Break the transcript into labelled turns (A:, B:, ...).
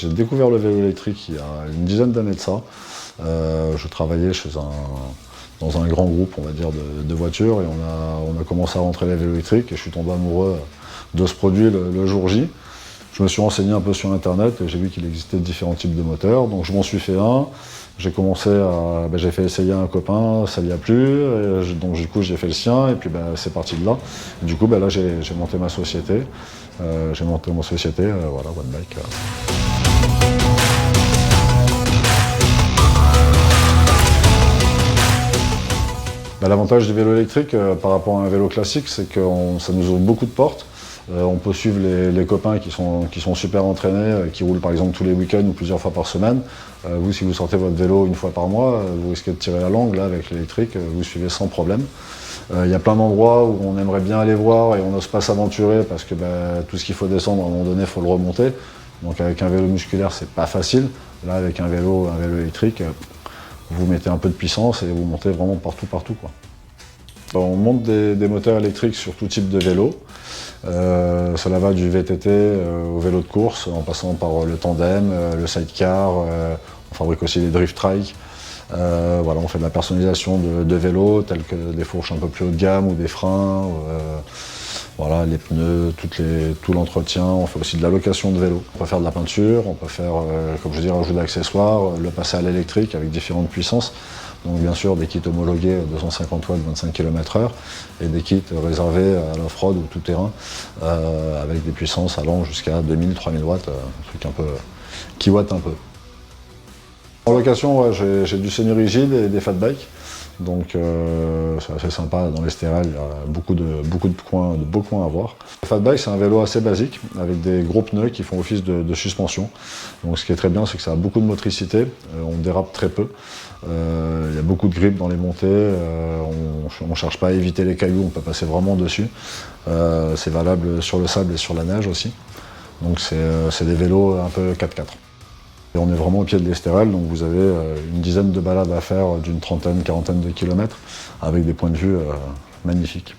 A: J'ai découvert le vélo électrique il y a une dizaine d'années de ça. Je travaillais dans un grand groupe, on va dire, de voitures, et on a commencé à rentrer les vélos électriques, et je suis tombé amoureux de ce produit le jour J. Je me suis renseigné un peu sur internet et j'ai vu qu'il existait différents types de moteurs, donc je m'en suis fait un. J'ai j'ai fait essayer à un copain, ça lui a plu, donc du coup j'ai fait le sien, et puis c'est parti de là. Et du coup là j'ai monté ma société, voilà, One Bike. L'avantage du vélo électrique par rapport à un vélo classique, c'est que ça nous ouvre beaucoup de portes. On peut suivre les copains qui sont super entraînés, qui roulent par exemple tous les week-ends ou plusieurs fois par semaine. Vous, si vous sortez votre vélo une fois par mois, vous risquez de tirer la langue. Là, avec l'électrique, vous suivez sans problème. Il y a plein d'endroits où on aimerait bien aller voir et on n'ose pas s'aventurer parce que tout ce qu'il faut descendre, à un moment donné, il faut le remonter. Donc avec un vélo musculaire, c'est pas facile. Là, avec un vélo électrique, vous mettez un peu de puissance et vous montez vraiment partout, quoi. On monte des moteurs électriques sur tout type de vélo. Cela va du VTT au vélo de course, en passant par le tandem, le sidecar. On fabrique aussi des drift trikes. Voilà, on fait de la personnalisation de vélos, tels que des fourches un peu plus haut de gamme ou des freins. Voilà, les pneus, tout l'entretien. On fait aussi de la location de vélos. On peut faire de la peinture, on peut faire, comme je dis, rajouter d'accessoires, le passer à l'électrique avec différentes puissances. Donc bien sûr des kits homologués 250 watts, 25 km/h, et des kits réservés à l'off-road ou tout terrain, avec des puissances allant jusqu'à 2000-3000 watts, un truc un peu qui watt un peu. En location, ouais, j'ai du semi-rigide et des fat bikes. Donc c'est assez sympa dans l'Estérel, il y a beaucoup de beaux coins à voir. Le fat bike, c'est un vélo assez basique avec des gros pneus qui font office de suspension. Donc ce qui est très bien, c'est que ça a beaucoup de motricité, on dérape très peu. Il y a beaucoup de grip dans les montées, on ne cherche pas à éviter les cailloux, on peut passer vraiment dessus. C'est valable sur le sable et sur la neige aussi. Donc c'est des vélos un peu 4x4. Et on est vraiment au pied de l'Estérel, donc vous avez une dizaine de balades à faire d'une trentaine, quarantaine de kilomètres avec des points de vue magnifiques.